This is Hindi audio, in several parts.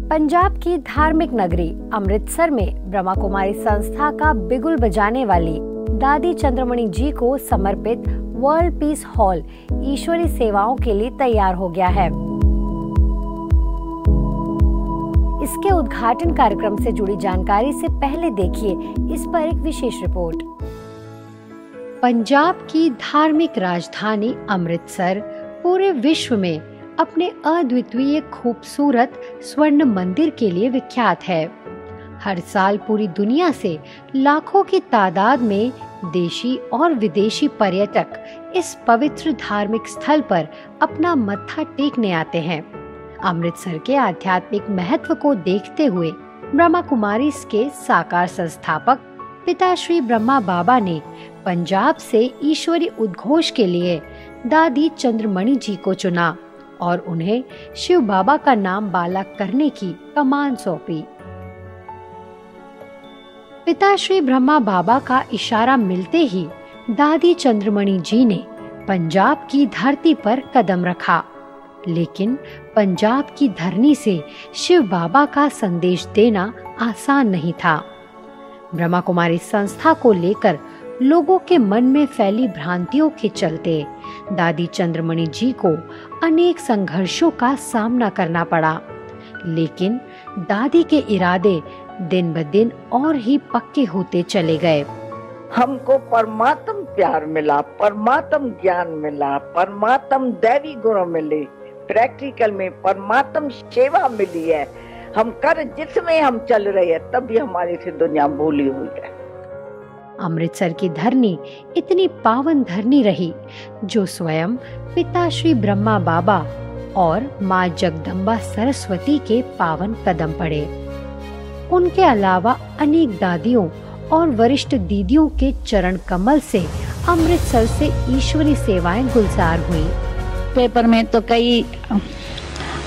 पंजाब की धार्मिक नगरी अमृतसर में ब्रह्मा कुमारी संस्था का बिगुल बजाने वाली दादी चंद्रमणि जी को समर्पित वर्ल्ड पीस हॉल ईश्वरी सेवाओं के लिए तैयार हो गया है। इसके उद्घाटन कार्यक्रम से जुड़ी जानकारी से पहले देखिए इस पर एक विशेष रिपोर्ट। पंजाब की धार्मिक राजधानी अमृतसर पूरे विश्व में अपने अद्वितीय खूबसूरत स्वर्ण मंदिर के लिए विख्यात है। हर साल पूरी दुनिया से लाखों की तादाद में देशी और विदेशी पर्यटक इस पवित्र धार्मिक स्थल पर अपना मत्था टेकने आते हैं। अमृतसर के आध्यात्मिक महत्व को देखते हुए ब्रह्मा कुमारीज के साकार संस्थापक पिता श्री ब्रह्मा बाबा ने पंजाब से ईश्वरी उद्घोष के लिए दादी चंद्रमणि जी को चुना और उन्हें शिव बाबा का नाम बाला करने की कमान सौंपी। पिता श्री ब्रह्मा बाबा का इशारा मिलते ही दादी चंद्रमणि जी ने पंजाब की धरती पर कदम रखा, लेकिन पंजाब की धरनी से शिव बाबा का संदेश देना आसान नहीं था। ब्रह्मा कुमारी संस्था को लेकर लोगों के मन में फैली भ्रांतियों के चलते दादी चंद्रमणि जी को अनेक संघर्षों का सामना करना पड़ा, लेकिन दादी के इरादे दिन ब दिन और ही पक्के होते चले गए। हमको परमात्म प्यार मिला, परमात्म ज्ञान मिला, परमात्म दैवी गुण मिले, प्रैक्टिकल में परमात्म सेवा मिली है। हम कर जिसमें हम चल रहे हैं तब भी हमारी से दुनिया भूली हुई है। अमृतसर की धरनी इतनी पावन धरनी रही जो स्वयं पिता श्री ब्रह्मा बाबा और माँ जगदम्बा सरस्वती के पावन कदम पड़े। उनके अलावा अनेक दादियों और वरिष्ठ दीदियों के चरण कमल से अमृतसर से ईश्वरी सेवाएं गुलजार हुई। पेपर में तो कई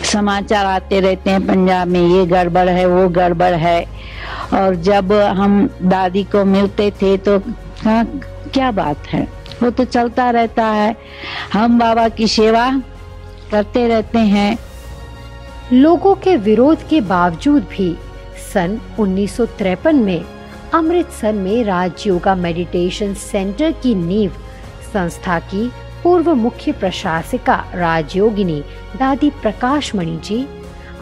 समाचार आते रहते हैं, पंजाब में ये गड़बड़ है वो गड़बड़ है, और जब हम दादी को मिलते थे तो क्या बात है, वो तो चलता रहता है, हम बाबा की सेवा करते रहते हैं। लोगों के विरोध के बावजूद भी सन 1953 में अमृतसर में राजयोगा मेडिटेशन सेंटर की नींव संस्था की पूर्व मुख्य प्रशासिका राजयोगिनी दादी प्रकाश मणि जी,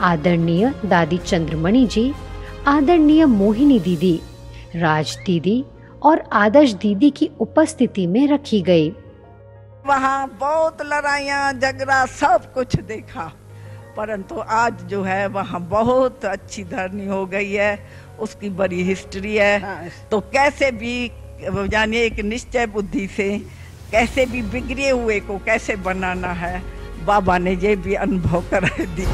आदरणीय दादी चंद्रमणि जी, आदरणीय मोहिनी दीदी, राज दीदी और आदर्श दीदी की उपस्थिति में रखी गई। वहाँ बहुत लड़ाइयाँ झगड़ा सब कुछ देखा, परंतु आज जो है वहाँ बहुत अच्छी धरनी हो गई है, उसकी बड़ी हिस्ट्री है। तो कैसे भी यानी एक निश्चय बुद्धि से कैसे भी बिगड़े हुए को कैसे बनाना है, बाबा ने ये भी अनुभव करा दी।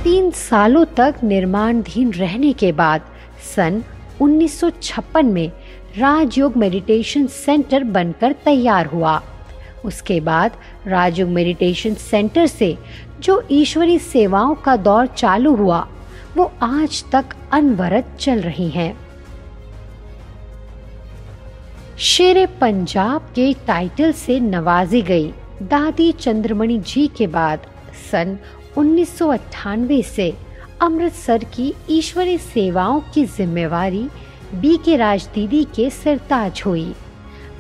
3 सालों तक निर्माणाधीन रहने के बाद सन 1956 में राजयोग मेडिटेशन सेंटर बनकर तैयार हुआ। उसके बाद राजयोग मेडिटेशन सेंटर से जो ईश्वरी सेवाओं का दौर चालू हुआ वो आज तक अनवरत चल रही हैं। शेरे पंजाब के टाइटल से नवाजी गई दादी चंद्रमणि जी के बाद सन 1998 से अमृतसर की ईश्वरी सेवाओं की जिम्मेवारी B.K. राज दीदी के सिरताज हुई।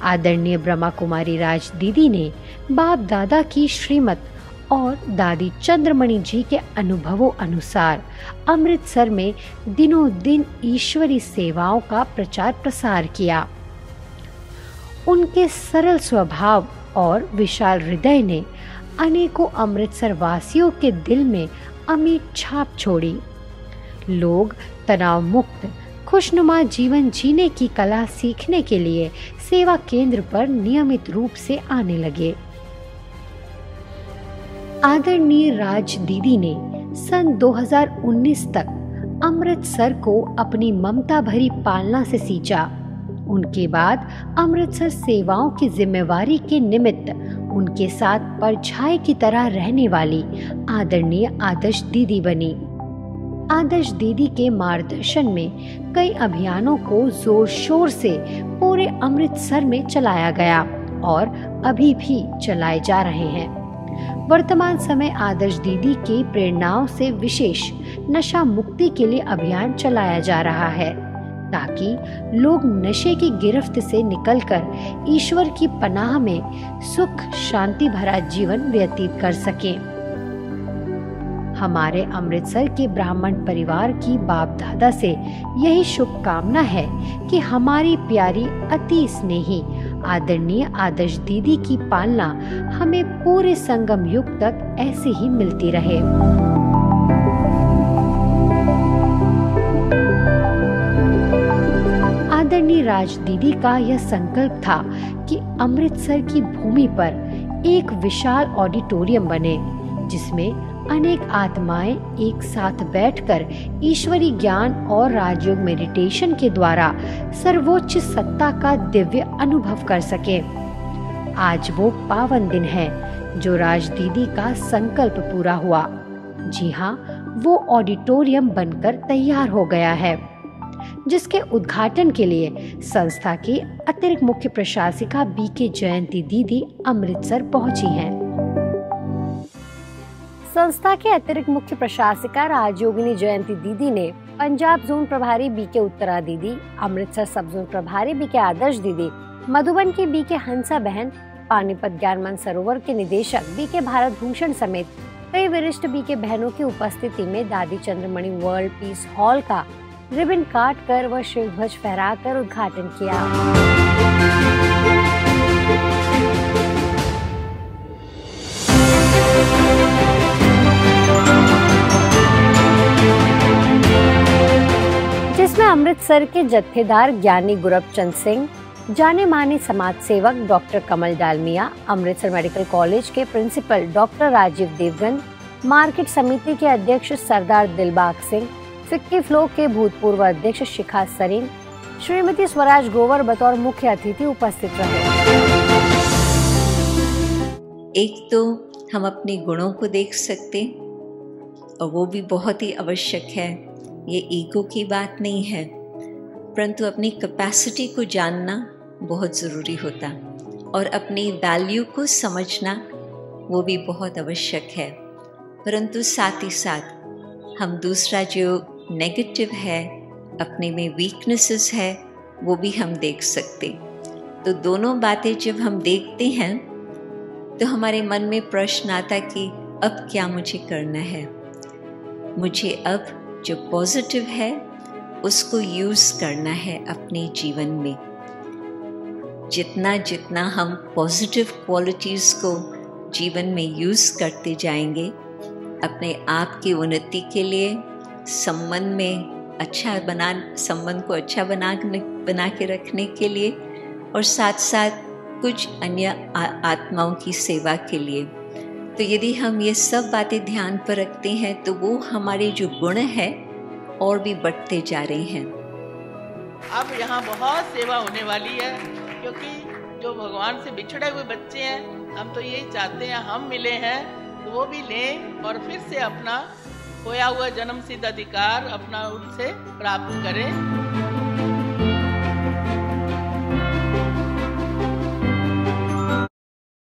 आदरणीय ब्रह्मा कुमारी राज दीदी ने बाप दादा की श्रीमत और दादी चंद्रमणि जी के अनुभवों अनुसार अमृतसर में दिनों दिन ईश्वरी सेवाओं का प्रचार प्रसार किया। उनके सरल स्वभाव और विशाल हृदय ने अनेकों अमृतसर वासियों के दिल में अमिट छाप छोड़ी। लोग तनाव मुक्त खुशनुमा जीवन जीने की कला सीखने के लिए सेवा केंद्र पर नियमित रूप से आने लगे। आदरणीय राज दीदी ने सन 2019 तक अमृतसर को अपनी ममता भरी पालना से सींचा। उनके बाद अमृतसर सेवाओं की जिम्मेवारी के निमित्त उनके साथ परछाई की तरह रहने वाली आदरणीय आदर्श दीदी बनी। आदर्श दीदी के मार्गदर्शन में कई अभियानों को जोर शोर से पूरे अमृतसर में चलाया गया और अभी भी चलाए जा रहे हैं। वर्तमान समय आदर्श दीदी की प्रेरणाओं से विशेष नशा मुक्ति के लिए अभियान चलाया जा रहा है, ताकि लोग नशे की गिरफ्त से निकलकर ईश्वर की पनाह में सुख शांति भरा जीवन व्यतीत कर सकें। हमारे अमृतसर के ब्राह्मण परिवार की बाप दादा से यही शुभकामना है कि हमारी प्यारी अति स्नेही आदरणीय आदर्श दीदी की पालना हमें पूरे संगम युग तक ऐसे ही मिलती रहे। आदरणीय राज दीदी का यह संकल्प था कि अमृतसर की भूमि पर एक विशाल ऑडिटोरियम बने, जिसमें अनेक आत्माएं एक साथ बैठकर ईश्वरी ज्ञान और राजयोग मेडिटेशन के द्वारा सर्वोच्च सत्ता का दिव्य अनुभव कर सके। आज वो पावन दिन है जो राज दीदी का संकल्प पूरा हुआ। जी हाँ, वो ऑडिटोरियम बनकर तैयार हो गया है, जिसके उद्घाटन के लिए संस्था की अतिरिक्त मुख्य प्रशासिका बीके जयंती दीदी अमृतसर पहुंची हैं। संस्था के अतिरिक्त मुख्य प्रशासिका राजयोगिनी जयंती दीदी ने पंजाब जोन प्रभारी बीके उत्तरा दीदी, अमृतसर सब जोन प्रभारी बीके आदर्श दीदी, मधुबन की बीके हंसा बहन, पानीपत ज्ञान मानसरोवर के निदेशक बीके भारत भूषण समेत कई वरिष्ठ बीके बहनों की उपस्थिति में दादी चंद्रमणि वर्ल्ड पीस हॉल का रिबन काट कर व शिव ध्वज फहरा कर उद्घाटन किया। जिसमें अमृतसर के जत्थेदार ज्ञानी गुरबचंद सिंह, जाने माने समाज सेवक doctor Kamal Dalmia, Amritsar medical college के principal doctor Rajiv Devgan, market समिति के अध्यक्ष सरदार दिलबाग सिंह, फिक्की फ्लो के भूतपूर्व अध्यक्ष शिखा सरीन, श्रीमती स्वराज ग्रोवर बतौर मुख्य अतिथि उपस्थित रहे। एक तो हम अपने गुणों को देख सकते और वो भी बहुत ही आवश्यक है, ये ईगो की बात नहीं है, परंतु अपनी कैपेसिटी को जानना बहुत ज़रूरी होता और अपनी वैल्यू को समझना वो भी बहुत आवश्यक है। परंतु साथ ही साथ हम दूसरा जो नेगेटिव है, अपने में वीकनेसेस है, वो भी हम देख सकते। तो दोनों बातें जब हम देखते हैं तो हमारे मन में प्रश्न आता कि अब क्या मुझे करना है। मुझे अब जो पॉजिटिव है उसको यूज़ करना है अपने जीवन में। जितना जितना हम पॉजिटिव क्वालिटीज़ को जीवन में यूज़ करते जाएंगे, अपने आप की उन्नति के लिए, संबंध को अच्छा बना के रखने के लिए और साथ साथ कुछ अन्य आत्माओं की सेवा के लिए। तो यदि हम ये सब बातें ध्यान पर रखते हैं तो वो हमारे जो गुण है और भी बढ़ते जा रहे हैं। अब यहाँ बहुत सेवा होने वाली है, क्योंकि जो भगवान से बिछड़े हुए बच्चे हैं, हम तो यही चाहते हैं हम मिले हैं तो वो भी लें और फिर से अपना खोया हुआ जन्मसिद्ध अधिकार अपना उनसे प्राप्त करें।